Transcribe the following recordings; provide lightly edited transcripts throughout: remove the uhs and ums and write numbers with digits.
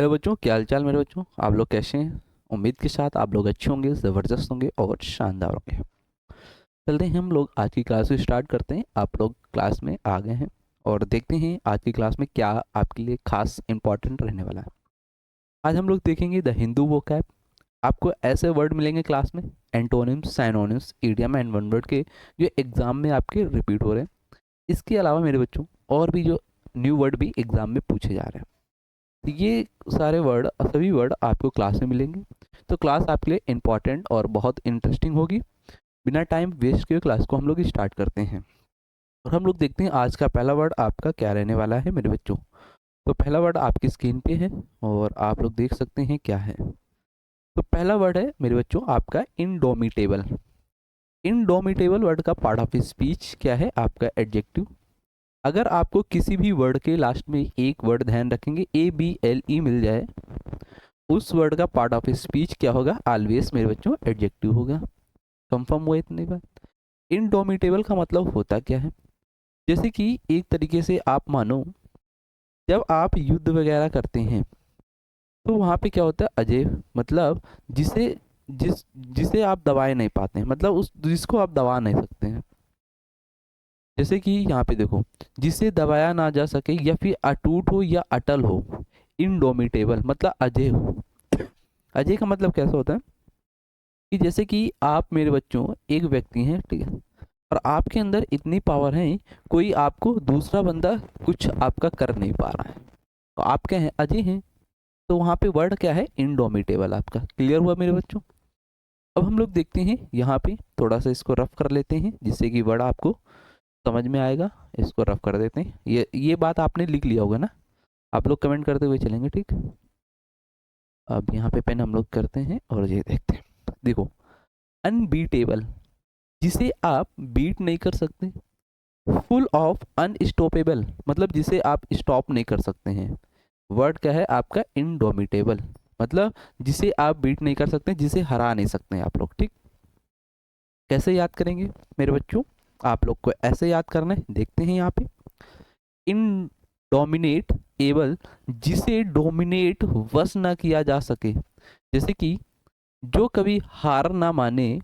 Hello बच्चों, क्या हाल चाल मेरे बच्चों। आप लोग कैसे हैं? उम्मीद के साथ आप लोग अच्छे होंगे, ज़बरदस्त होंगे और शानदार होंगे। चलते हैं हम लोग आज की क्लास को स्टार्ट करते हैं। आप लोग क्लास में आ गए हैं और देखते हैं आज की क्लास में क्या आपके लिए खास इंपॉर्टेंट रहने वाला है। आज हम लोग देखेंगे द हिंदू वोकैब। आपको ऐसे वर्ड मिलेंगे क्लास में, antonyms, synonyms, idiom and one word के, जो एग्जाम में आपके रिपीट हो रहे हैं। इसके अलावा मेरे बच्चों और भी जो न्यू वर्ड भी एग्जाम में पूछे जा रहे हैं। तो ये सारे वर्ड, सभी वर्ड आपको क्लास में मिलेंगे। तो क्लास आपके लिए इम्पॉर्टेंट और बहुत इंटरेस्टिंग होगी। बिना टाइम वेस्ट किए क्लास को हम लोग स्टार्ट करते हैं और हम लोग देखते हैं आज का पहला वर्ड आपका क्या रहने वाला है मेरे बच्चों। तो पहला वर्ड आपकी स्क्रीन पे है और आप लोग देख सकते हैं क्या है। तो पहला वर्ड है मेरे बच्चों आपका इनडोमिटेबल। इनडोमिटेबल वर्ड का पार्ट ऑफ स्पीच क्या है? आपका एडजेक्टिव। अगर आपको किसी भी वर्ड के लास्ट में एक वर्ड ध्यान रखेंगे, ABLE मिल जाए, उस वर्ड का पार्ट ऑफ स्पीच क्या होगा? ऑलवेज मेरे बच्चों एडजेक्टिव होगा। कंफर्म हुआ इतनी बात? इनडोमिटेबल का मतलब होता क्या है? जैसे कि एक तरीके से आप मानो, जब आप युद्ध वगैरह करते हैं तो वहां पे क्या होता है? अजय मतलब जिसे जिस जिसे आप दबाए नहीं पाते हैं, मतलब उस जिसको आप दबा नहीं सकते हैं। जैसे कि यहाँ पे देखो, जिसे दबाया ना जा सके या फिर अटूट हो या अटल हो। इनडोमिटेबल मतलब अजय हो। अजय का मतलब कैसा होता है कि जैसे कि आप मेरे बच्चों एक व्यक्ति हैं, ठीक है, और आपके अंदर इतनी पावर है, कोई आपको दूसरा बंदा कुछ आपका कर नहीं पा रहा है, तो आप क्या हैं? अजय हैं। तो वहाँ पे वर्ड क्या है? इनडोमिटेबल। आपका क्लियर हुआ मेरे बच्चों? अब हम लोग देखते हैं यहाँ पे, थोड़ा सा इसको रफ कर लेते हैं जिससे कि वर्ड आपको समझ में आएगा। इसको रफ कर देते हैं। ये बात आपने लिख लिया होगा ना? आप लोग कमेंट करते हुए चलेंगे, ठीक। अब यहाँ पे पेन हम लोग करते हैं और ये देखते हैं। देखो, अनबीटेबल, जिसे आप बीट नहीं कर सकते। फुल ऑफ अनस्टॉपेबल, मतलब जिसे आप स्टॉप नहीं कर सकते हैं। वर्ड क्या है आपका? इनडोमिटेबल, मतलब जिसे आप बीट नहीं कर सकते, जिसे हरा नहीं सकते हैं आप लोग, ठीक। कैसे याद करेंगे मेरे बच्चों? आप लोग को ऐसे याद करना है, देखते हैं यहाँ पे। इन डोमिनेट एबल, जिसे डोमिनेट वश ना किया जा सके। जैसे कि जो कभी हार ना माने,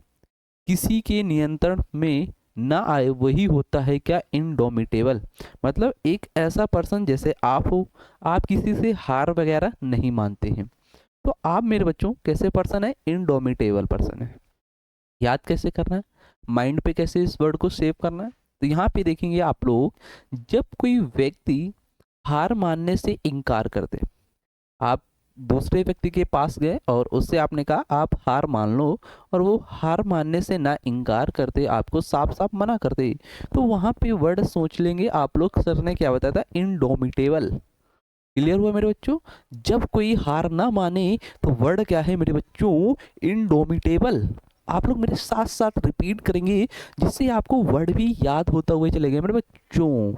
किसी के नियंत्रण में ना आए, वही होता है क्या? इनडोमिटेबल। मतलब एक ऐसा पर्सन जैसे आप हो, आप किसी से हार वगैरह नहीं मानते हैं, तो आप मेरे बच्चों कैसे पर्सन है? इनडोमिटेबल पर्सन है। याद कैसे करना है? माइंड पे कैसे इस वर्ड को सेव करना है? तो यहाँ पे देखेंगे आप लोग, जब कोई व्यक्ति हार मानने से इनकार कर दे, आप दूसरे व्यक्ति के पास गए और उससे आपने कहा आप हार मान लो, और वो हार मानने से ना इनकार करते, आपको साफ साफ मना करते, तो वहां पे वर्ड सोच लेंगे आप लोग, सर ने क्या बताया था? इनडोमिटेबल। क्लियर हुआ मेरे बच्चों? जब कोई हार ना माने तो वर्ड क्या है मेरे बच्चों? इनडोमिटेबल। आप लोग मेरे साथ साथ रिपीट करेंगे जिससे आपको वर्ड भी याद होता हुए चलेगा मेरे बच्चों।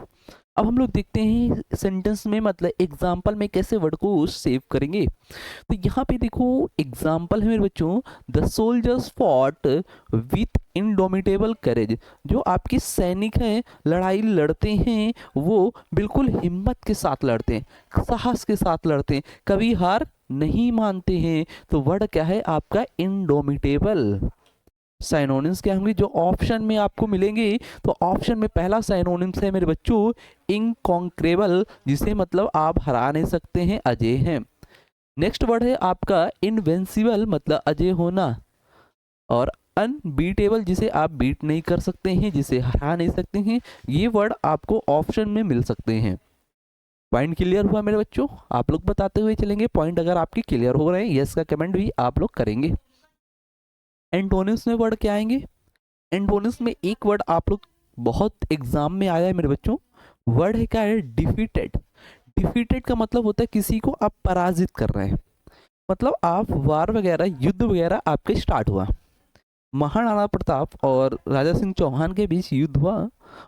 अब हम लोग देखते हैं सेंटेंस में, मतलब एग्जाम्पल में कैसे वर्ड को सेव करेंगे। तो यहाँ पे देखो एग्जाम्पल है मेरे बच्चों, the soldiers fought with indomitable courage. जो आपके सैनिक हैं, लड़ाई लड़ते हैं, वो बिल्कुल हिम्मत के साथ लड़ते हैं, साहस के साथ लड़ते हैं, कभी हार नहीं मानते हैं। तो वर्ड क्या है आपका? इनडोमिटेबल। साइनोनिम्स क्या होंगे जो ऑप्शन में आपको मिलेंगे? तो ऑप्शन में पहला साइनोनिम्स है मेरे बच्चों इनकॉन्क्रेबल, जिसे मतलब आप हरा नहीं सकते हैं, अजय हैं। नेक्स्ट वर्ड है आपका इनविंसिबल, मतलब अजय होना। और अनबीटेबल, जिसे आप बीट नहीं कर सकते हैं, जिसे हरा नहीं सकते हैं। ये वर्ड आपको ऑप्शन में मिल सकते हैं। पॉइंट क्लियर हुआ मेरे बच्चों? आप लोग बताते हुए चलेंगे पॉइंट अगर आपके क्लियर हो रहे हैं, यस का कमेंट भी आप लोग करेंगे। एंटोनिम्स में वर्ड क्या आएंगे? एंटोनिम्स में एक वर्ड आप लोग बहुत एग्जाम में आया है मेरे बच्चों, वर्ड है क्या है? डिफीटेड। डिफीटेड का मतलब होता है किसी को आप पराजित कर रहे हैं। मतलब आप वार वगैरह, युद्ध वगैरह आपके स्टार्ट हुआ, महाराणा प्रताप और राजा सिंह चौहान के बीच युद्ध हुआ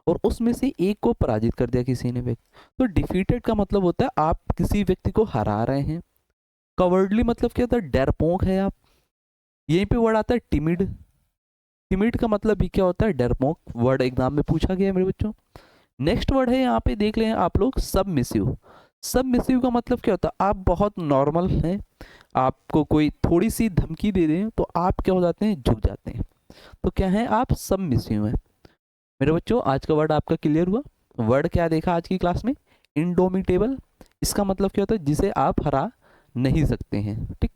और उसमें से एक को पराजित कर दिया किसी ने व्यक्ति। तो डिफीटेड का मतलब होता है आप किसी व्यक्ति को हरा रहे हैं। कवर्डली मतलब क्या होता है? डरपोक है आप। यहीं पे वर्ड आता है टिमिड। टिमिड का मतलब भी क्या होता है? डरपोक। वर्ड एग्जाम में पूछा गया है मेरे बच्चों। नेक्स्ट वर्ड है यहाँ पे देख लें आप लोग, सबमिसिव। सबमिसिव का मतलब क्या होता है, आप बहुत नॉर्मल हैं, आपको कोई थोड़ी सी धमकी दे दें तो आप क्या हो जाते हैं, झुक जाते हैं। तो क्या है, आप सबमिसिव हैं। मेरे बच्चों आज का वर्ड आपका क्लियर हुआ। वर्ड क्या देखा आज की क्लास में, इंडोमिटेबल। इसका मतलब क्या होता है, जिसे आप हरा नहीं सकते हैं। ठीक,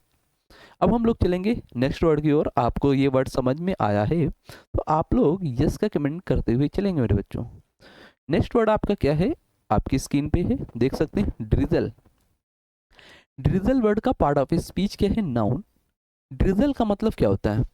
अब हम लोग चलेंगे नेक्स्ट वर्ड की ओर। आपको ये वर्ड समझ में आया है तो आप लोग यस का कमेंट करते हुए चलेंगे मेरे बच्चों। नेक्स्ट वर्ड आपका क्या है, आपकी स्क्रीन पे है, देख सकते हैं, ड्रिजल। ड्रिजल वर्ड का पार्ट ऑफ स्पीच क्या है, नाउन। ड्रिजल का मतलब क्या होता है,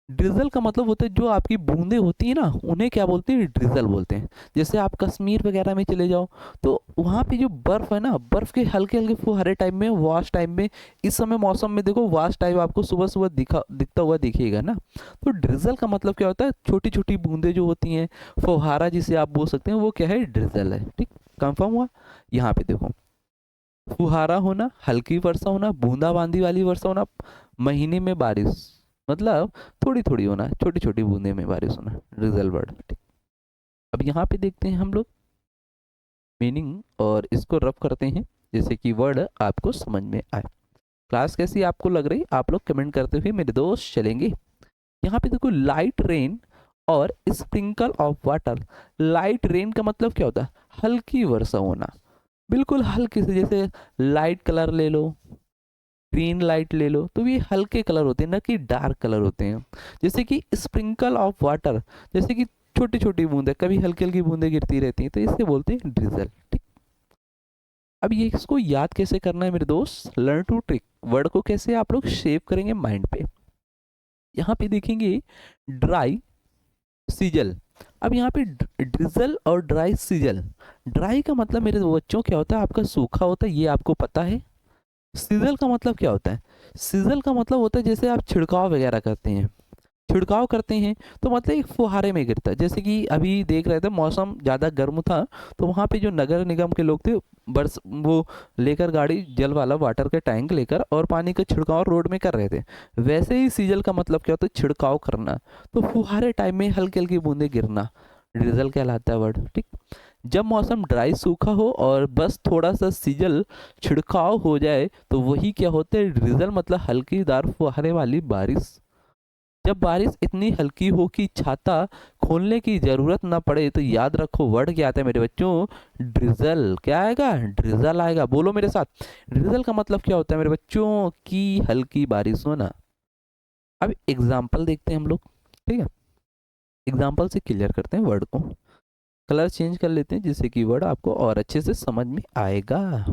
ड्रिजल का मतलब होता है जो आपकी बूंदें होती हैं ना, उन्हें क्या बोलते हैं, ड्रिजल बोलते हैं। जैसे आप कश्मीर वगैरह में चले जाओ तो वहाँ पे जो बर्फ़ है ना, बर्फ़ के हल्के हल्के फुहारे टाइप में, वाश टाइप में, इस समय मौसम में देखो वाश टाइप आपको सुबह सुबह दिखता हुआ दिखेगा ना। तो ड्रिजल का मतलब क्या होता है, छोटी छोटी बूंदें जो होती हैं, फुहारा जिसे आप बोल सकते हैं, वो क्या है, ड्रिजल है। ठीक, कंफर्म हुआ। यहाँ पे देखो, फुहारा होना, हल्की वर्षा होना, बूंदाबांदी वाली वर्षा होना, महीने में बारिश, मतलब थोड़ी थोड़ी होना, छोटी छोटी बूंदे में बारिश होना, ड्रिजल वर्ड। ठीक, अब यहाँ पे देखते हैं हम लोग मीनिंग और इसको रफ करते हैं, जैसे कि वर्ड आपको समझ में आए। क्लास कैसी आपको लग रही, आप लोग कमेंट करते हुए मेरे दोस्त चलेंगे। यहाँ पे देखो, लाइट रेन और sprinkle of water. Light rain का मतलब क्या होता है, हल्की वर्षा होना, बिल्कुल हल्की से, जैसे लाइट कलर ले लो, ग्रीन लाइट ले लो, तो ये हल्के कलर होते हैं ना कि डार्क कलर होते हैं। जैसे कि स्प्रिंकल ऑफ वाटर, जैसे कि छोटी छोटी बूंदें, कभी हल्की हल्की बूंदें गिरती रहती हैं, तो इसे बोलते हैं ड्रिजल। ठीक, अब ये इसको याद कैसे करना है मेरे दोस्त, लर्न टू ट्रिक। वर्ड को कैसे आप लोग सेव करेंगे माइंड पे। यहाँ पे देखेंगे ड्राई सीजल। अब यहाँ पे ड्रिजल और ड्राई सीजल। ड्राई का मतलब मेरे बच्चों क्या होता है, आपका सूखा होता है, ये आपको पता है। सीजल का मतलब क्या होता है, सीजल का मतलब होता है जैसे आप छिड़काव वगैरह करते हैं, छिड़काव करते हैं तो मतलब एक फुहारे में गिरता है। जैसे कि अभी देख रहे थे मौसम ज़्यादा गर्म था, तो वहाँ पे जो नगर निगम के लोग थे, बरस वो लेकर गाड़ी, जल वाला वाटर का टैंक लेकर, और पानी का छिड़काव रोड में कर रहे थे। वैसे ही सीजल का मतलब क्या होता है, छिड़काव करना, तो फुहारे टाइम में हल्की हल्की बूंदे गिरना, ड्रिजल कहलाता है वर्ड। ठीक, जब मौसम ड्राई सूखा हो और बस थोड़ा सा सीजल छिड़काव हो जाए तो वही क्या होता है, ड्रिजल, मतलब हल्कीदार फुहारे वाली बारिश। जब बारिश इतनी हल्की हो कि छाता खोलने की जरूरत ना पड़े, तो याद रखो वर्ड क्या आता है मेरे बच्चों, ड्रिजल। क्या आएगा, ड्रिजल आएगा, बोलो मेरे साथ। ड्रिजल का मतलब क्या होता है मेरे बच्चों, की हल्की बारिश होना। अब एग्जाम्पल देखते हैं हम लोग, ठीक है, एग्जाम्पल से क्लियर करते हैं वर्ड को। कलर चेंज कर लेते हैं जिससे कि वर्ड आपको और अच्छे से समझ में आएगा।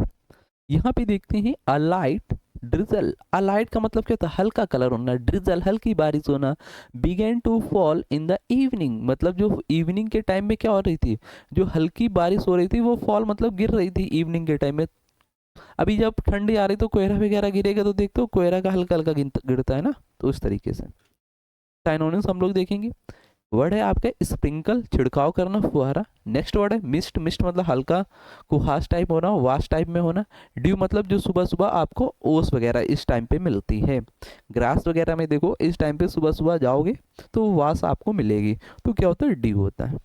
यहाँ पे देखते हैं अ लाइट ड्रिजल। अ लाइट का मतलब क्या होता है, हल्का कलर होना, ड्रिजल हल्की बारिश होना। Begin to fall in the evening, मतलब जो इवनिंग के टाइम में क्या हो रही थी, जो हल्की बारिश हो रही थी, वो फॉल मतलब गिर रही थी इवनिंग के टाइम में। अभी जब ठंडी आ रही तो कोहरा वगैरह गिरेगा तो देखते हो कोहरा का हल्का हल्का गिरता है ना, तो उस तरीके से। साइनोनिम्स हम लोग देखेंगे। वर्ड है आपका स्प्रिंकल, छिड़काव करना, फुहारा। नेक्स्ट वर्ड है मिस्ट। मिस्ट मतलब हल्का कुहास टाइप होना, वाश टाइप में होना। ड्यू मतलब जो सुबह सुबह आपको ओस वगैरह इस टाइम पे मिलती है। ग्रास वगैरह में देखो इस टाइम पे सुबह सुबह जाओगे तो वास आपको मिलेगी, तो क्या होता है, ड्यू होता है।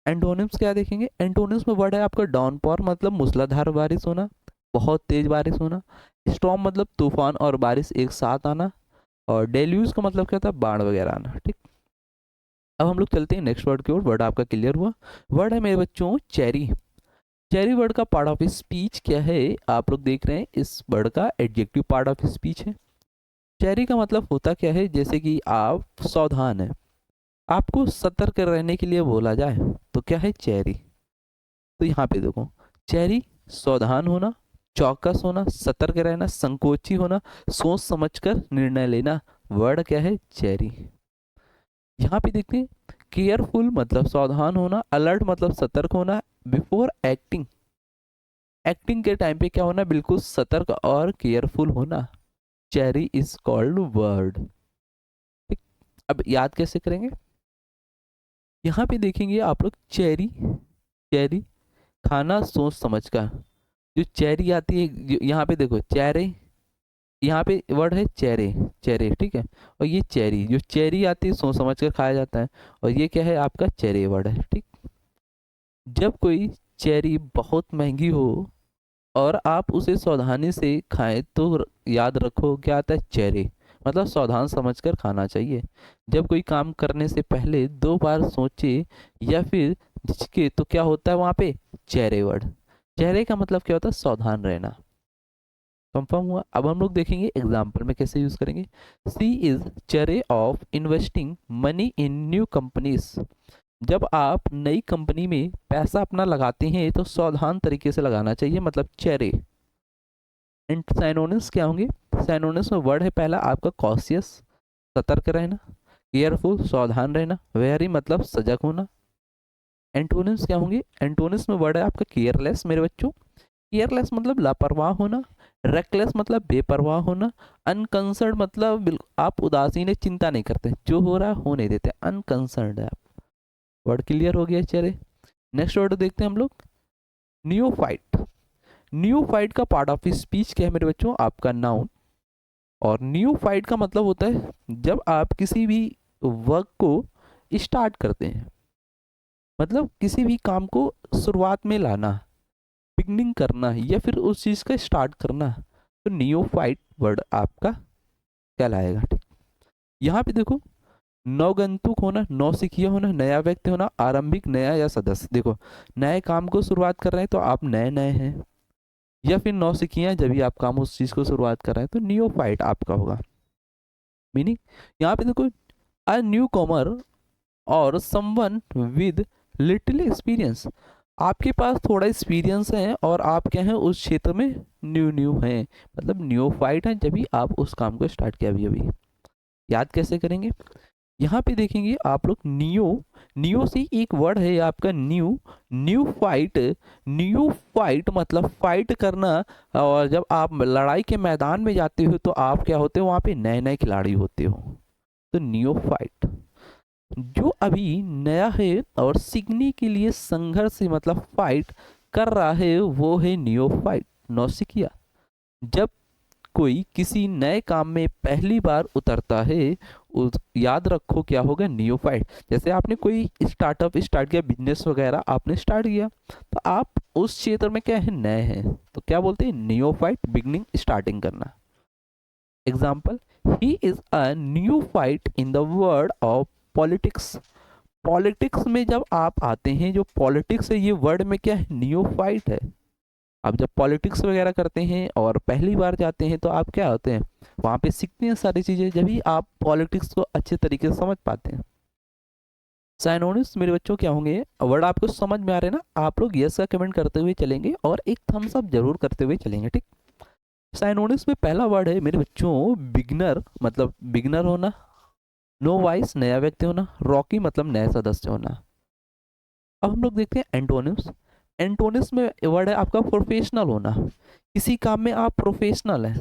एंटोनिम्स क्या देखेंगे, एंटोनिम्स में वर्ड है आपका डाउनपॉर, मतलब मूसलाधार बारिश होना, बहुत तेज बारिश होना। स्टॉर्म मतलब तूफान और बारिश एक साथ आना। और डेल्यूज का मतलब क्या होता है, बाढ़ वगैरह आना। ठीक, अब हम लोग चलते हैं नेक्स्ट वर्ड की ओर। वर्ड आपका क्लियर हुआ। वर्ड है मेरे बच्चों चेरी। चेरी वर्ड का पार्ट ऑफ स्पीच क्या है, आप लोग देख रहे हैं, इस वर्ड का एडजेक्टिव पार्ट ऑफ स्पीच है। चेरी का मतलब होता क्या है, जैसे कि आप सावधान है, आपको सतर्क रहने के लिए बोला जाए तो क्या है, चेरी। तो यहाँ पे देखो, चेरी सावधान होना, चौकस होना, सतर्क रहना, संकोची होना, सोच समझकर निर्णय लेना, वर्ड क्या है, चेरी। यहाँ पे देखते हैं, केयरफुल मतलब सावधान होना, अलर्ट मतलब सतर्क होना, बिफोर एक्टिंग, एक्टिंग के टाइम पे क्या होना, बिल्कुल सतर्क और केयरफुल होना। Cherry is called word. ठीक, अब याद कैसे करेंगे, यहाँ पे देखेंगे आप लोग, चेरी, चेरी खाना सोच समझ कर। जो चेरी आती है, यहाँ पे देखो चेहरे, यहाँ पे वर्ड है चेहरे, चेहरे, ठीक है। और ये चेरी, जो चेरी आती है सोच समझ कर खाया जाता है, और ये क्या है, आपका चेरी वर्ड है। ठीक, जब कोई चेरी बहुत महंगी हो और आप उसे सावधानी से खाएं तो याद रखो क्या आता है, चेहरे, मतलब सावधान समझकर खाना चाहिए। जब कोई काम करने से पहले 2 बार सोचे या फिर झिझके तो क्या होता है वहाँ पे, चेहरे वर्ड। चेहरे का मतलब क्या होता है, सावधान रहना। कंफर्म हुआ। अब हम लोग देखेंगे एग्जाम्पल में कैसे यूज करेंगे। सी इज चेहरे of investing money in new companies. जब आप नई कंपनी में पैसा अपना लगाते हैं तो सावधान तरीके से लगाना चाहिए, मतलब चेहरे। एंड साइनोनिम्स क्या होंगे, साइनोनिम्स में वर्ड है पहला आपका कॉशियस, सतर्क रहना, केयरफुल, सावधान रहना, वेरी मतलब सजग होना। एंटोनिम्स क्या होंगे, एंटोनिम्स में वर्ड है आपका केयरलेस मेरे बच्चों। केयरलेस मतलब लापरवाह होना, रेकलेस मतलब बेपरवाह होना, अनकंसर्न मतलब आप उदासीन है, चिंता नहीं करते, जो हो रहा है होने देते, अनकंसर्न है आप। वर्ड क्लियर हो गया चेहरे। नेक्स्ट वर्ड देखते हैं हम लोग, न्यूफाइट। न्यूफाइट का पार्ट ऑफ स्पीच क्या है मेरे बच्चों, आपका नाउन। और न्यूफाइट का मतलब होता है जब आप किसी भी वर्क को स्टार्ट करते हैं, मतलब किसी भी काम को शुरुआत में लाना, बिगनिंग करना, या फिर उस चीज़ का स्टार्ट करना, तो न्यूफाइट वर्ड आपका कहलाएगा। ठीक, यहाँ पे देखो, नवगंतुक होना, नौसिखिया होना, नया व्यक्ति होना, आरंभिक, नया या सदस्य। देखो, नए काम को शुरुआत कर रहे हैं तो आप नए नए हैं, या फिर नौसिखिया जब भी आप काम उस चीज़ को शुरुआत कर रहे हैं तो नियोफाइट आपका होगा। मीनिंग यहाँ पे देखो, अ न्यू कॉमर और समवन विद लिटिल एक्सपीरियंस। आपके पास थोड़ा एक्सपीरियंस है और आप क्या है उस क्षेत्र में न्यू न्यू हैं, मतलब न्यूफाइट हैं जब भी आप उस काम को स्टार्ट किया अभी अभी। याद कैसे करेंगे, यहाँ पे देखेंगे आप लोग, नियो, नियो से एक वर्ड है आपका new, new fight. New fight मतलब फाइट करना। और जब आप लड़ाई के मैदान में जाते हो तो आप क्या होते हो, वहाँ पे नए नए खिलाड़ी होते हो, तो न्यू फाइट। जो अभी नया है और सीखने के लिए संघर्ष से मतलब फाइट कर रहा है वो है न्यू फाइट, नौसिखिया। जब कोई किसी नए काम में पहली बार उतरता है, याद रखो क्या होगा, नियोफाइट। जैसे आपने कोई स्टार्टअप स्टार्ट किया, बिजनेस वगैरह आपने स्टार्ट किया, तो आप उस क्षेत्र में क्या है, नए हैं, तो क्या बोलते हैं, नियोफाइट, बिगनिंग, स्टार्टिंग करना। एग्जाम्पल, ही is a neophyte in the word of politics. Politics में जब आप आते हैं, जो पॉलिटिक्स है ये वर्ड में क्या है, नियोफाइट है। आप जब पॉलिटिक्स वगैरह करते हैं और पहली बार जाते हैं तो आप क्या होते हैं, वहाँ पे सीखते हैं सारी चीज़ें, जब भी आप पॉलिटिक्स को अच्छे तरीके से समझ पाते हैं। साइनोनिम्स मेरे बच्चों क्या होंगे, वर्ड आपको समझ में आ रहे हैं ना, आप लोग यस का कमेंट करते हुए चलेंगे और एक थम्स अप जरूर करते हुए चलेंगे। ठीक, साइनोनिम्स में पहला वर्ड है मेरे बच्चों बिगनर, मतलब बिगनर होना, नो वाइस नया व्यक्ति होना, रॉकी मतलब नया सदस्य होना। अब हम लोग देखते हैं एंटोनिम्स। एंटोनिम्स में वर्ड है आपका प्रोफेशनल होना। किसी काम में आप प्रोफेशनल हैं,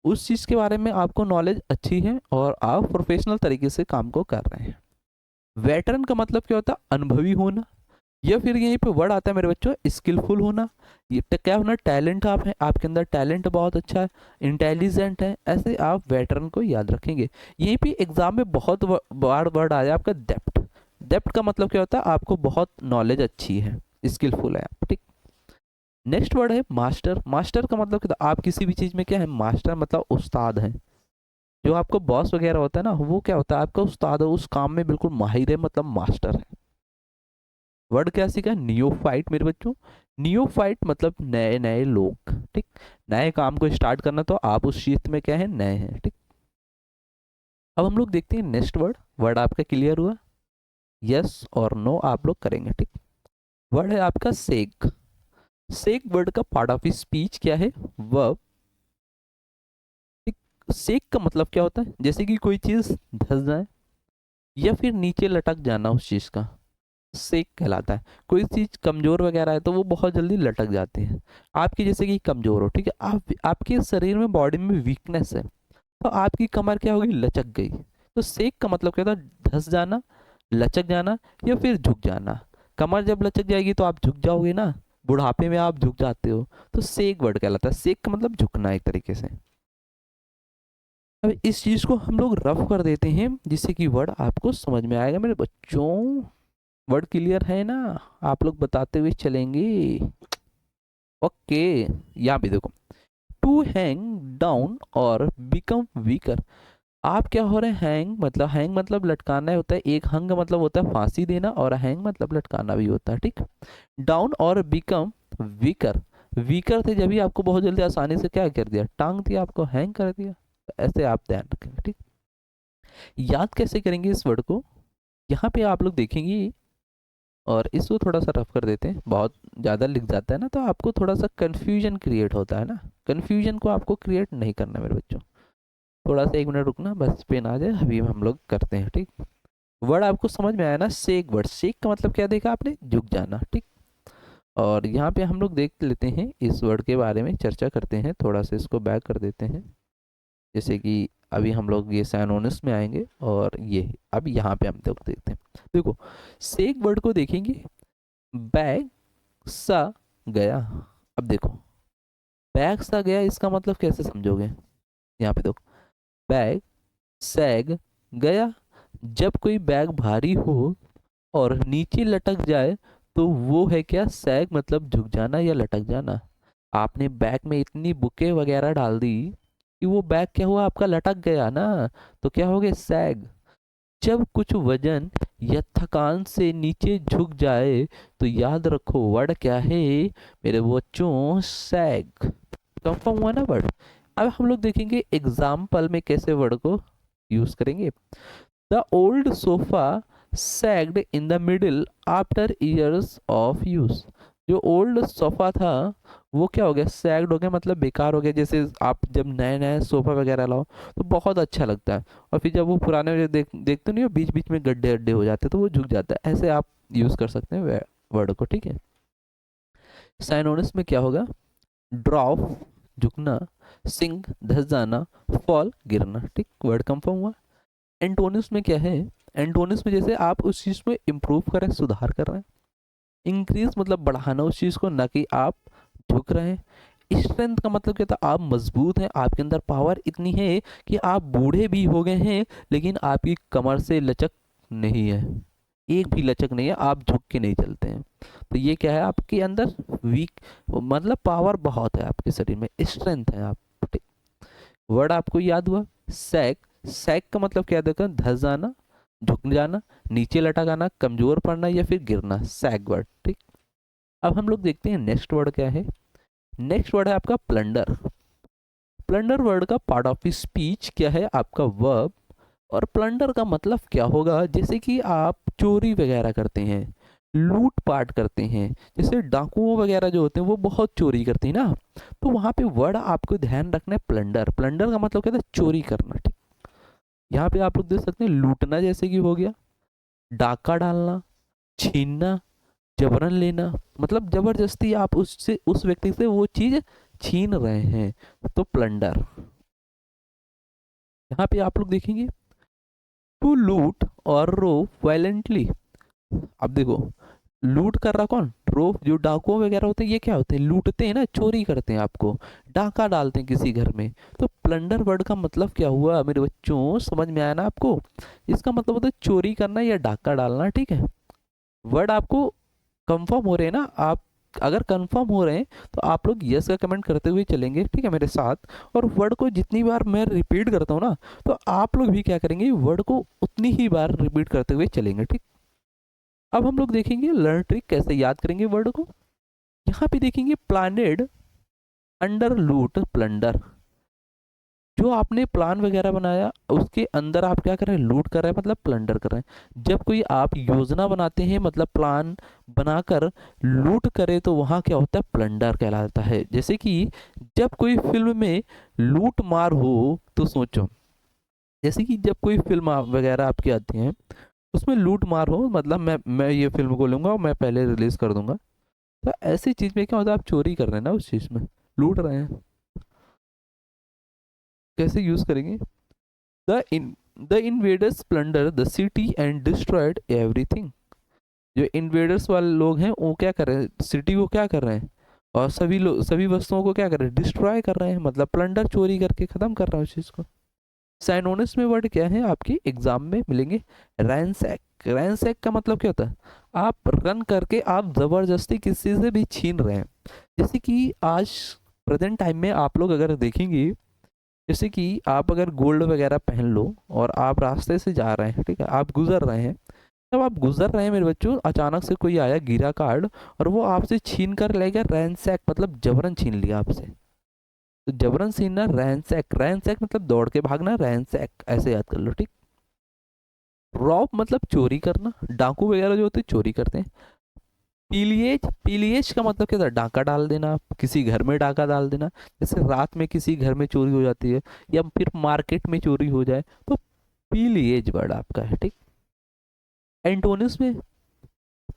उस चीज़ के बारे में आपको नॉलेज अच्छी है और आप प्रोफेशनल तरीके से काम को कर रहे हैं। वेटरन का मतलब क्या होता है, अनुभवी होना, या फिर यहीं पे वर्ड आता है मेरे बच्चों स्किलफुल होना। ये क्या होना, टैलेंट आप है, आपके अंदर टैलेंट बहुत अच्छा है, इंटेलिजेंट है, ऐसे आप वेटरन को याद रखेंगे। यहीं पे एग्जाम में बहुत बार वर्ड आया आपका डेप्थ। डेप्थ का मतलब क्या होता है, आपको बहुत नॉलेज अच्छी है, स्किलफुल है आप। ठीक, नेक्स्ट वर्ड है मास्टर। मास्टर का मतलब क्या, आप किसी भी चीज़ में क्या है, मास्टर मतलब उस्ताद है। जो आपको बॉस वगैरह होता है ना, वो क्या होता है, आपका उस्ताद है, उस काम में बिल्कुल माहिर है, मतलब मास्टर है। वर्ड क्या सीखा, नियोफाइट मेरे बच्चों। नियोफाइट मतलब नए नए लोग। ठीक, नए काम को स्टार्ट करना, तो आप उस क्षेत्र में क्या है, नए हैं। ठीक, अब हम लोग देखते हैं नेक्स्ट वर्ड। वर्ड आपका क्लियर हुआ, यस और नो आप लोग करेंगे। ठीक, वर्ड है आपका सेक। सेक वर्ड का पार्ट ऑफ स्पीच क्या है, वर्ब। सेक का मतलब क्या होता है, जैसे कि कोई चीज धंस जाए या फिर नीचे लटक जाना, उस चीज का सेक कहलाता है। कोई चीज कमजोर वगैरह है तो वो बहुत जल्दी लटक जाती है। आपकी जैसे कि कमजोर हो, ठीक है, आपके शरीर में, बॉडी में वीकनेस है, तो आपकी कमर क्या होगी, लचक गई। तो सेक का मतलब क्या होता है, धंस जाना, लचक जाना, या फिर झुक जाना। कमर जब लचक जाएगी तो आप झुक जाओगे ना, बुढ़ापे में आप झुक जाते हो, तो सेक वर्ड कहलाता है। सेक का मतलब झुकना एक तरीके से। अब इस चीज को हम लोग रफ कर देते हैं जिससे कि वर्ड आपको समझ में आएगा मेरे बच्चों। वर्ड क्लियर है ना, आप लोग बताते हुए चलेंगे। ओके, यहाँ पे देखो, टू हैंग डाउन और बिकम वीकर। आप क्या हो रहे हैं, हैंग मतलब लटकाना होता है, एक हंग मतलब होता है फांसी देना, और हैंग मतलब लटकाना भी होता है, ठीक। डाउन और बिकम वीकर, वीकर थे जब भी आपको बहुत जल्दी आसानी से क्या कर दिया, टांग दिया, आपको हैंग कर दिया। तो ऐसे आप ध्यान रखेंगे, ठीक। याद कैसे करेंगे इस वर्ड को, यहाँ पे आप लोग देखेंगे, और इसको थोड़ा सा रफ कर देते हैं, बहुत ज़्यादा लिख जाता है ना तो आपको थोड़ा सा कन्फ्यूजन क्रिएट होता है ना, कन्फ्यूजन को आपको क्रिएट नहीं करना मेरे बच्चों। थोड़ा सा 1 मिनट रुकना, बस पेन आ जाए, अभी हम लोग करते हैं, ठीक। वर्ड आपको समझ में आया ना, सेक वर्ड, सेक का मतलब क्या देखा आपने, झुक जाना, ठीक। और यहाँ पे हम लोग देख लेते हैं इस वर्ड के बारे में, चर्चा करते हैं, थोड़ा सा इसको बैक कर देते हैं, जैसे कि अभी हम लोग ये सैनोनिम्स में आएंगे, और ये अब यहाँ पे हम लोग देखते हैं। देखो, सेक वर्ड को देखेंगे, बैग सा गया। अब देखो, बैग सा गया, इसका मतलब कैसे समझोगे, यहाँ पे देखो, बैग सैग गया, जब कोई बैग भारी हो और नीचे लटक जाए तो वो है क्या, सैग मतलब झुक जाना या लटक जाना। आपने बैग में इतनी बुकें वगैरह डाल दी कि वो बैग क्या हुआ, आपका लटक गया ना, तो क्या हो गया, सैग। जब कुछ वजन या थकान से नीचे झुक जाए तो याद रखो वर्ड क्या है मेरे बच्चों, सैग। कंफर्म हुआ ना वर्ड। अब हम लोग देखेंगे एग्जाम्पल में कैसे वर्ड को यूज करेंगे। The old sofa sagged in the middle after years of use. जो ओल्ड सोफा था वो क्या हो गया, सैग्ड हो गया, मतलब बेकार हो गया। जैसे आप जब नए नए सोफा वगैरह लाओ तो बहुत अच्छा लगता है, और फिर जब वो पुराने देखते नहीं हो, बीच बीच में गड्ढे गड्ढे हो जाते हैं तो वो झुक जाता है। ऐसे आप यूज कर सकते हैं वर्ड को, ठीक है। साइनोनिम्स में क्या होगा, ड्रॉप झुकना, सिंक धस जाना, फॉल गिरना, ठीक। वर्ड कंफर्म हुआ। एंटोनिम्स में क्या है, एंटोनिम्स में जैसे आप उस चीज में इंप्रूव कर रहे हैं, सुधार कर रहे हैं। इंक्रीज मतलब बढ़ाना उस चीज को, ना कि आप झुक रहे हैं। स्ट्रेंथ का मतलब क्या था, आप मजबूत हैं, आपके अंदर पावर इतनी है कि आप बूढ़े भी हो गए हैं लेकिन आपकी कमर से लचक नहीं है, एक भी लचक नहीं है, आप झुक के नहीं चलते हैं। तो ये क्या है, आपके अंदर वीक मतलब पावर बहुत है, आपके शरीर में स्ट्रेंथ है आप, ठीक। वर्ड आपको याद हुआ, सैक। सैक का मतलब क्या देखा, धस जाना, झुक जाना, नीचे लटक आना, कमजोर पड़ना या फिर गिरना, सैक वर्ड, ठीक। अब हम लोग देखते हैं नेक्स्ट वर्ड क्या है। नेक्स्ट वर्ड है आपका प्लंडर। प्लंडर वर्ड का पार्ट ऑफ स्पीच क्या है, आपका वर्ब। और प्लंडर का मतलब क्या होगा, जैसे कि आप चोरी वगैरह करते हैं, लूट पाट करते हैं, जैसे डाकुओं वगैरह जो होते हैं वो बहुत चोरी करते हैं ना, तो वहां पे वर्ड आपको ध्यान रखना है प्लंडर। प्लंडर का मतलब क्या है, चोरी करना, ठीक। यहाँ पे आप लोग देख सकते हैं लूटना जैसे कि हो गया, डाका डालना, छीनना, जबरन लेना, मतलब जबरदस्ती आप उससे उस व्यक्ति से वो चीज छीन रहे हैं, तो प्लंडर। यहाँ पे आप लोग देखेंगे, टू लूट और रो वायलेंटली। अब देखो, लूट कर रहा कौन, रो, जो डाकुओं वगैरह होते हैं ये क्या होते हैं, लूटते हैं ना, चोरी करते हैं, आपको डाका डालते हैं किसी घर में। तो प्लंडर वर्ड का मतलब क्या हुआ मेरे बच्चों, समझ में आया ना आपको। इसका मतलब होता है चोरी करना या डाका डालना, ठीक है। वर्ड आपको कंफर्म हो रहे हैं ना आप, अगर कंफर्म हो रहे हैं तो आप लोग यस का कमेंट करते हुए चलेंगे, ठीक है, मेरे साथ। और वर्ड को जितनी बार मैं रिपीट करता हूँ ना, तो आप लोग भी क्या करेंगे, वर्ड को उतनी ही बार रिपीट करते हुए चलेंगे, ठीक। अब हम लोग देखेंगे लर्न ट्रिक, कैसे याद करेंगे वर्ड को। यहाँ पे देखेंगे प्लानेड अंडर लूट प्लंडर। जो आपने प्लान वगैरह बनाया उसके अंदर आप क्या कर रहे हैं, लूट कर रहे हैं, मतलब प्लंडर कर रहे हैं। जब कोई आप योजना बनाते हैं, मतलब प्लान बनाकर लूट करे, तो वहाँ क्या होता है, प्लंडर कहलाता है। जैसे कि जब कोई फिल्म में लूट मार हो तो सोचो, जैसे कि जब कोई फिल्म वगैरह आपकी आती है उसमें लूट मार हो, मतलब मैं ये फिल्म को लूंगा और मैं पहले रिलीज कर दूंगा, तो ऐसी चीज में क्या होता है, आप चोरी कर रहे हैं ना, उस चीज में लूट रहे हैं। कैसे यूज करेंगे, the in the invaders plunder the city and destroyed everything. जो इन्वेडर्स वाले लोग हैं वो क्या कर रहे हैं, सिटी को क्या कर रहे हैं, और सभी लोग सभी वस्तुओं को क्या कर रहे हैं, डिस्ट्रॉय कर रहे हैं, मतलब प्लंडर, चोरी करके खत्म कर रहा है उस चीज को। साइनोनिम्स में वर्ड क्या है आपके एग्जाम में मिलेंगे, रैंसैक। रैंसैक का मतलब क्या होता है, आप रन करके आप जबरदस्ती किसी से भी छीन रहे हैं। जैसे कि आज प्रेजेंट टाइम में आप लोग अगर देखेंगे, जैसे कि आप अगर गोल्ड वगैरह पहन लो और आप रास्ते से जा रहे हैं, ठीक है, आप गुजर रहे हैं, जब आप गुजर रहे हैं मेरे बच्चों, अचानक से कोई आया गिरा कार्ड और वो आपसे छीन कर ले गया, रैंसैक मतलब जबरन छीन लिया आपसे। तो जबरन छीनना रैंसैक, रैंसैक मतलब दौड़ के भागना, रैंसैक ऐसे याद कर लो, ठीक। रॉब मतलब चोरी करना, डाकू वगैरह जो होते हैं चोरी करते हैं। पीलिएज, पीलिएज का मतलब क्या था, डाका डाल देना, किसी घर में डाका डाल देना, जैसे रात में किसी घर में चोरी हो जाती है या फिर मार्केट में चोरी हो जाए तो पीलिएज वर्ड आपका है, ठीक। एंटोनिम्स में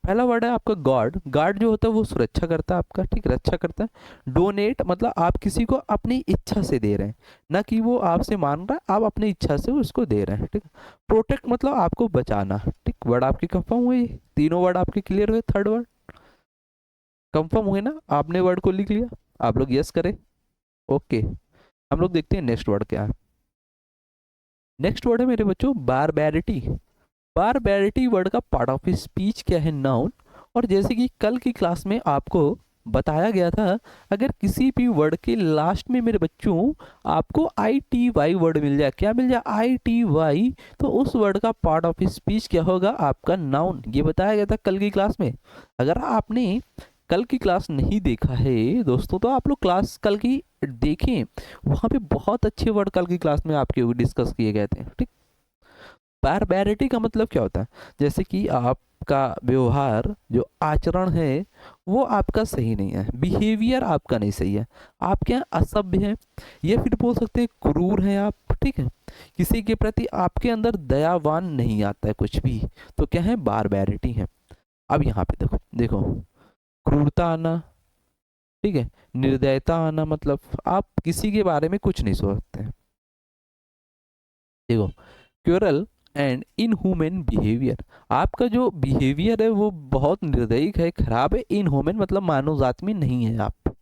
पहला वर्ड है आपका गॉड, गार्ड जो होता है वो सुरक्षा करता है आपका, ठीक, रक्षा करता है। डोनेट मतलब आप किसी को अपनी इच्छा से दे रहे हैं, ना कि वो आपसे मांग रहा है, आप अपनी इच्छा से उसको दे रहे हैं, ठीक। प्रोटेक्ट मतलब आपको बचाना, ठीक। वर्ड आपके कंफर्म हुए, तीनों वर्ड आपके क्लियर हुए, थर्ड वर्ड कंफर्म हुए ना, आपने वर्ड को लिख लिया, आप लोग यस करें, ओके। हम लोग देखते हैं नेक्स्ट वर्ड क्या है। नेक्स्ट वर्ड है मेरे बच्चों बारबैरिटी। बारबैरिटी वर्ड का पार्ट ऑफ स्पीच क्या है, नाउन। और जैसे कि कल की क्लास में आपको बताया गया था, अगर किसी भी वर्ड के लास्ट में मेरे बच्चों आपको आई टी वाई वर्ड मिल जाए, क्या मिल जाए, आई टी वाई, तो उस वर्ड का पार्ट ऑफ स्पीच क्या होगा, आपका नाउन। ये बताया गया था कल की क्लास में। अगर आपने कल की क्लास नहीं देखा है दोस्तों, तो आप लोग क्लास कल की देखें, वहाँ पे बहुत अच्छे वर्ड कल की क्लास में आपके डिस्कस किए गए थे, ठीक। बारबैरिटी का मतलब क्या होता है, जैसे कि आपका व्यवहार जो आचरण है वो आपका सही नहीं है, बिहेवियर आपका नहीं सही है, आप क्या असभ्य हैं, या फिर बोल सकते हैं क्रूर हैं आप, ठीक है। किसी के प्रति आपके अंदर दयावान नहीं आता है कुछ भी, तो क्या है, बारबैरिटी है। अब यहाँ पे देखो देखो, क्रूरता आना, ठीक है, निर्दयता आना, मतलब आप किसी के बारे में कुछ नहीं सोचते हैं। देखो, क्यूरल एंड इनह्यूमन बिहेवियर, आपका जो बिहेवियर है वो बहुत निर्दयी है, खराब है। इनह्यूमन मतलब मानव जात में नहीं है आप।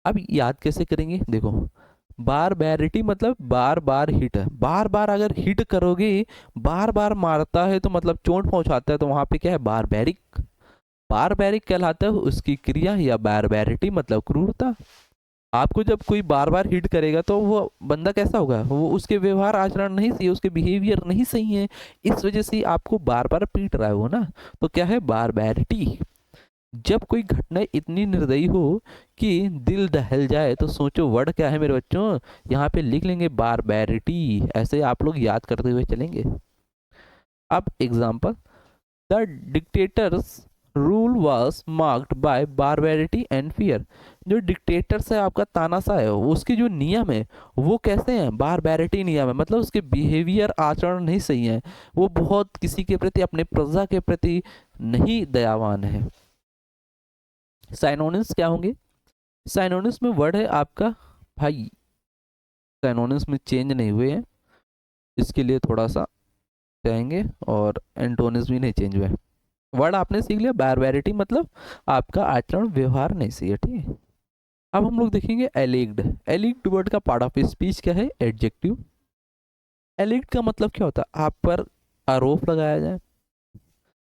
अब याद कैसे करेंगे, देखो, बारबैरिटी मतलब बार बार हिट है, बार बार अगर हिट करोगे, बार बार मारता है तो मतलब चोट पहुंचाता है, तो वहां पे क्या है, बारबैरिक। बारबैरिक कहलाता है उसकी क्रिया, या बारबैरिटी मतलब क्रूरता। आपको जब कोई बार बार हिट करेगा तो वो बंदा कैसा होगा, वो उसके व्यवहार आचरण नहीं सही है, उसके बिहेवियर नहीं सही है, इस वजह से आपको बार बार पीट रहा है वो ना, तो क्या है, बारबैरिटी। जब कोई घटना इतनी निर्दयी हो कि दिल दहल जाए, तो सोचो वर्ड क्या है मेरे बच्चों, यहाँ पे लिख लेंगे बारबैरिटी, ऐसे आप लोग याद करते हुए चलेंगे। अब example, the dictators rule was marked by barbarity and fear. जो डिक्टेटर्स है आपका तानाशाह है, उसके जो नियम है वो कैसे हैं, बारबैरिटी नियम है, मतलब उसके बिहेवियर आचरण नहीं सही है, वो बहुत किसी के प्रति, अपने प्रजा के प्रति नहीं दयावान है। साइनोनिम्स क्या होंगे, साइनोनिम्स में वर्ड है आपका भाई, साइनोनिम्स में चेंज नहीं हुए हैं, इसके लिए थोड़ा सा जाएंगे, और एंटोनिम्स भी नहीं चेंज हुए। वर्ड आपने सीख लिया, बारबैरिटी मतलब आपका आचरण व्यवहार नहीं सही है, ठीक है। अब हम लोग देखेंगे एलिग्ड। एलिग्ड वर्ड का पार्ट ऑफ स्पीच क्या है, एडजेक्टिव। एलिग्ड का मतलब क्या होता है, आप पर आरोप लगाया जाए,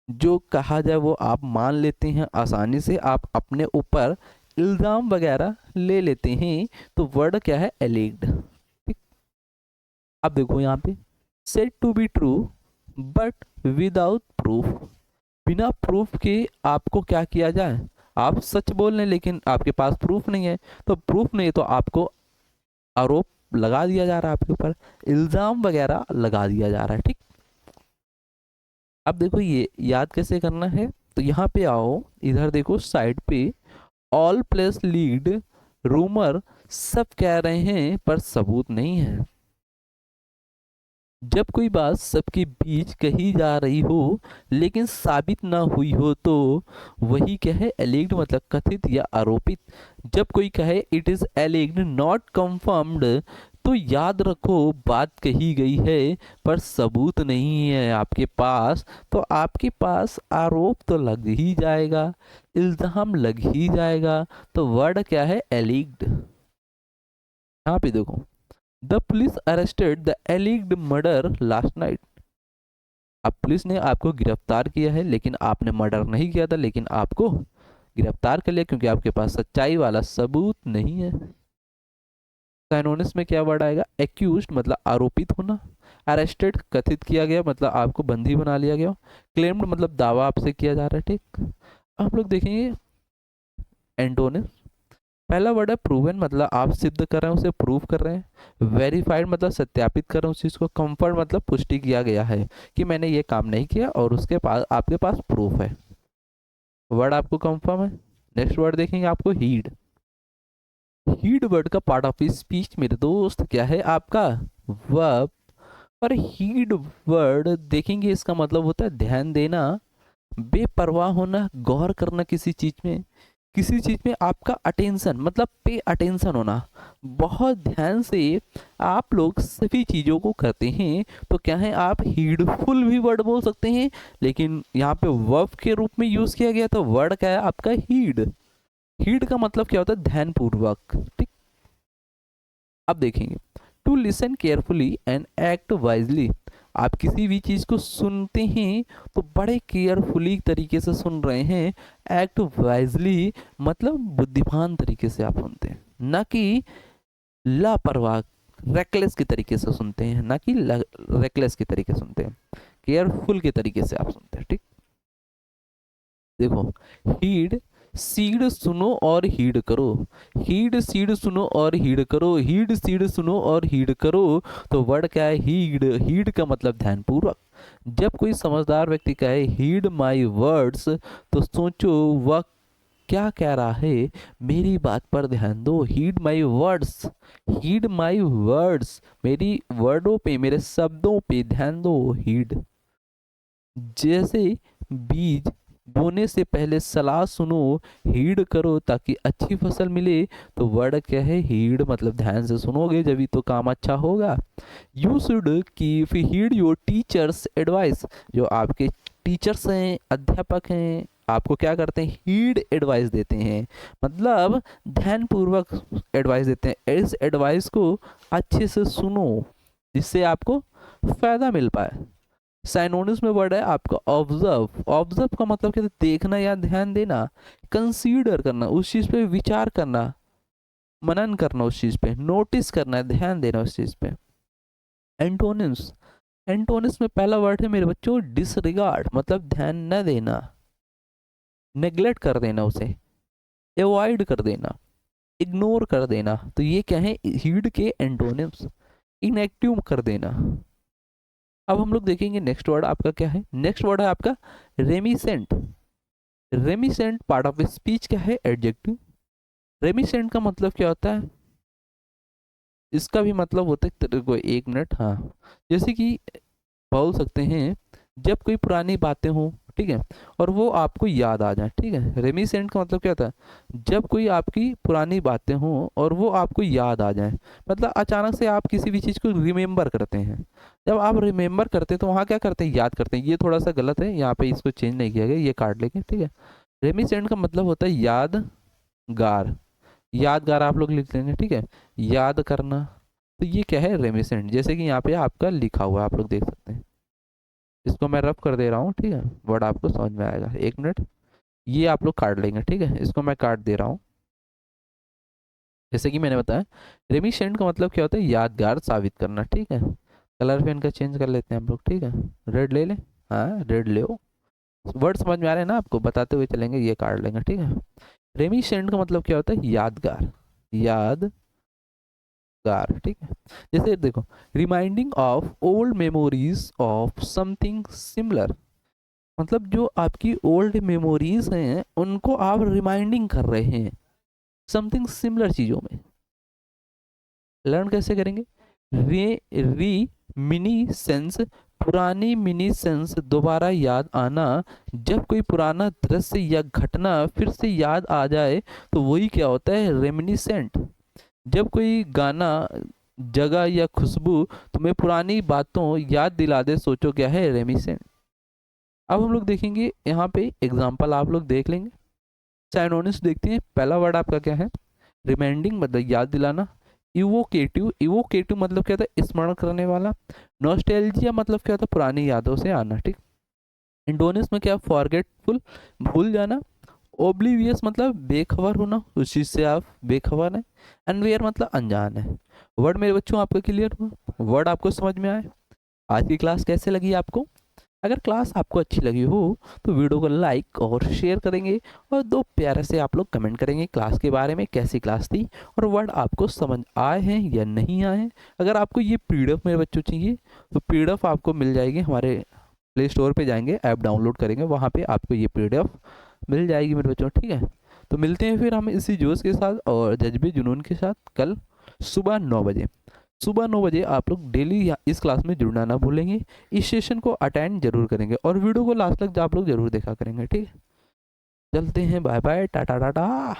जो कहा जाए वो आप मान लेते हैं आसानी से, आप अपने ऊपर इल्जाम वगैरह ले लेते हैं, तो वर्ड क्या है, एलिग्ड, ठीक। अब देखो यहाँ पे, said to be true but without proof, बिना प्रूफ के आपको क्या किया जाए, आप सच बोल रहे हैं लेकिन आपके पास प्रूफ नहीं है, तो प्रूफ नहीं है तो आपको आरोप लगा दिया जा रहा है, आपके ऊपर इल्जाम वगैरह लगा दिया जा रहा है, ठीक। अब देखो ये याद कैसे करना है, तो यहाँ पे आओ, इधर देखो साइड पे, ऑल प्लेस लीड, रूमर, सब कह रहे हैं पर सबूत नहीं है। जब कोई बात सबके बीच कही जा रही हो लेकिन साबित ना हुई हो, तो वही क्या है, एलिग्ड मतलब कथित या आरोपित। जब कोई कहे इट इज एलिग्ड नॉट कंफर्म्ड, तो याद रखो बात कही गई है पर सबूत नहीं है आपके पास, तो आपके पास आरोप तो लग ही जाएगा, इल्जाम लग ही जाएगा, तो वर्ड क्या है, एलिग्ड। यहाँ पे देखो, the police arrested the alleged murder last night. अब पुलिस ने आपको गिरफ्तार किया है लेकिन आपने मर्डर नहीं किया था, लेकिन आपको गिरफ्तार कर लिया क्योंकि आपके पास सच्चाई वाला सबूत नहीं है। साइनोनिम्स में क्या वर्ड आएगा? एक्यूज्ड मतलब आरोपित होना, अरेस्टेड कथित किया गया मतलब आपको बंदी बना लिया गया, क्लेम्ड मतलब दावा आपसे किया जा रहा है। ठीक, अब हम लोग देखेंगे एंटोनिम्स। पहला वर्ड है प्रूवन मतलब आप सिद्ध कर रहे हैं, उसे प्रूव कर रहे हैं। वेरीफाइड मतलब सत्यापित कर रहे हैं उस चीज़ को। कंफर्म मतलब पुष्टि किया गया है कि मैंने ये काम नहीं किया और उसके पास आपके पास प्रूफ है। वर्ड आपको कंफर्म है। नेक्स्ट वर्ड देखेंगे आपको हीड। हीड वर्ड का पार्ट ऑफ स्पीच मेरे दोस्त क्या है? आपका वर्ब। और हीड वर्ड देखेंगे इसका मतलब होता है ध्यान देना, बेपरवाह होना, गौर करना किसी चीज में, किसी चीज में आपका अटेंशन मतलब पे अटेंशन होना, बहुत ध्यान से आप लोग सभी चीजों को करते हैं। तो क्या है, आप हीडफुल भी वर्ड बोल सकते हैं, लेकिन यहाँ पे वर्ब के रूप में यूज किया गया तो वर्ड क्या है आपका? हीड। हीड का मतलब क्या होता है? ध्यानपूर्वक। ठीक, अब देखेंगे to listen carefully and act wisely. आप किसी भी चीज को सुनते हैं तो बड़े केयरफुली तरीके से सुन रहे हैं। एक्ट वाइजली मतलब बुद्धिमान तरीके से आप सुनते हैं, ना कि लापरवाह रेकलेस के तरीके से सुनते हैं, ना कि रेकलेस के तरीके से सुनते हैं, केयरफुल के तरीके से आप सुनते हैं। ठीक, देखो हीड सीड सुनो और हीड करो, हीड सीड सुनो और हीड करो, हीड सीड सुनो और हीड करो। तो वर्ड क्या है? हीड। हीड का मतलब ध्यानपूर्वक। जब कोई समझदार व्यक्ति कहे हीड माई वर्ड्स तो सोचो वह क्या कह रहा है, मेरी बात पर ध्यान दो। Heed my words, heed my words, मेरी वर्डों पे, मेरे शब्दों पे ध्यान दो। हीड। जैसे बीज बोने से पहले सलाह सुनो, हीड करो ताकि अच्छी फसल मिले। तो वर्ड क्या है? हीड मतलब ध्यान से सुनोगे जभी तो काम अच्छा होगा। You should keep heed your teachers advice. जो आपके टीचर्स हैं, अध्यापक हैं, आपको क्या करते हैं? हीड एडवाइस देते हैं, मतलब ध्यानपूर्वक एडवाइस देते हैं। इस एडवाइस को अच्छे से सुनो जिससे आपको फायदा मिल पाए। साइनोनिम्स में वर्ड है आपका ऑब्जर्व। ऑब्जर्व का मतलब क्या है? देखना या ध्यान देना, कंसीडर करना, उस चीज पे विचार करना, मनन करना, उस चीज पे नोटिस करना, ध्यान देना उस चीज पे। एंटोनिम्स। एंटोनिम्स में पहला वर्ड है मेरे बच्चों डिसरिगार्ड मतलब ध्यान न देना, नेग्लेक्ट कर देना, उसे अवॉइड कर देना, इग्नोर कर देना। तो ये क्या है? हीड के एंटोनिम्स। इनएक्टिव कर देना। अब हम लोग देखेंगे नेक्स्ट वर्ड आपका क्या है। नेक्स्ट वर्ड है आपका रेमिसेंट। रेमिसेंट पार्ट ऑफ स्पीच क्या है? एडजेक्टिव। रेमिसेंट का मतलब क्या होता है? इसका भी मतलब होता है कोई, एक मिनट, हाँ, जैसे कि बोल सकते हैं जब कोई पुरानी बातें हो, ठीक है, और वो आपको याद आ जाए। ठीक है, रेमिसेंट का मतलब क्या होता है? जब कोई आपकी पुरानी बातें हो और वो आपको याद आ जाए, मतलब अचानक से आप किसी भी चीज़ को रिमेंबर करते हैं। जब आप रिमेंबर करते हैं तो वहाँ क्या करते हैं? याद करते हैं। ये थोड़ा सा गलत है, यहाँ पे इसको चेंज नहीं किया गया, ये काट लेंगे। ठीक है, रेमिसेंट का मतलब होता है यादगार। यादगार आप लोग लिख लेंगे। ठीक है, याद करना। तो ये क्या है? रेमिसेंट। जैसे कि यहाँ पे आपका लिखा हुआ है, आप लोग देख सकते हैं। इसको मैं रफ कर दे रहा हूँ, ठीक है, वर्ड आपको समझ में आएगा। एक मिनट, ये आप लोग काट लेंगे। ठीक है, इसको मैं काट दे रहा हूँ। जैसे कि मैंने बताया रेमिसेंट का मतलब क्या होता है? यादगार साबित करना। ठीक है, कलर पेन का चेंज कर लेते हैं हम लोग। ठीक है, रेड ले लें, हाँ रेड ले। वर्ड समझ में आ रहे हैं ना आपको? बताते हुए चलेंगे, ये काट लेंगे। ठीक है, रेमिसेंट का मतलब क्या होता है? यादगार, यादगार। ठीक है, जैसे देखो reminding of old memories of something similar, मतलब जो आपकी ओल्ड मेमोरीज हैं उनको आप रिमाइंडिंग कर रहे हैं समथिंग सिमिलर चीजों में। लर्न कैसे करेंगे? री मिनी सेंस, पुरानी मिनी सेंस दोबारा याद आना। जब कोई पुराना दृश्य या घटना फिर से याद आ जाए तो वही क्या होता है? रेमिनिसेंट। जब कोई गाना, जगह या खुशबू तुम्हें पुरानी बातों याद दिला दे, सोचो क्या है? रेमिसेंट। अब हम लोग देखेंगे यहाँ पे एग्जाम्पल, आप लोग देख लेंगे। साइनोनिम्स देखते हैं। पहला वर्ड आपका क्या है? रिमाइंडिंग मतलब याद दिलाना। इवोकेटिव, इवोकेटिव मतलब क्या था? स्मरण करने वाला। नॉस्टैल्जिया मतलब क्या था? पुरानी यादों से आना। ठीक, इंडोनिस में क्या? फॉरगेटफुल भूल जाना। ओब्लीवियस मतलब बेखबर होना, उस चीज़ से आप बेखबर हैं। अनवेयर मतलब अनजान है। वर्ड मेरे बच्चों आपका क्लियर हुआ, वर्ड आपको समझ में आए। आज की क्लास कैसे लगी आपको? अगर क्लास आपको अच्छी लगी हो तो वीडियो को लाइक और शेयर करेंगे, और दो प्यारे से आप लोग कमेंट करेंगे क्लास के बारे में, कैसी क्लास थी और वर्ड आपको समझ आए हैं या नहीं आए हैं। अगर आपको ये पीडीएफ मेरे बच्चों चाहिए तो पीडीएफ आपको मिल जाएगी, हमारे प्ले स्टोर पे जाएंगे, ऐप डाउनलोड करेंगे, वहाँ पे आपको ये पीडीएफ मिल जाएगी मेरे बच्चों, ठीक है। तो मिलते हैं फिर हम इसी जोश के साथ और जज्बे जुनून के साथ कल सुबह 9 बजे। सुबह 9 बजे आप लोग डेली इस क्लास में जुड़ना ना भूलेंगे, इस सेशन को अटेंड जरूर करेंगे और वीडियो को लास्ट तक आप लोग जरूर देखा करेंगे, ठीक है। चलते हैं, बाय बाय, टाटा टाटा।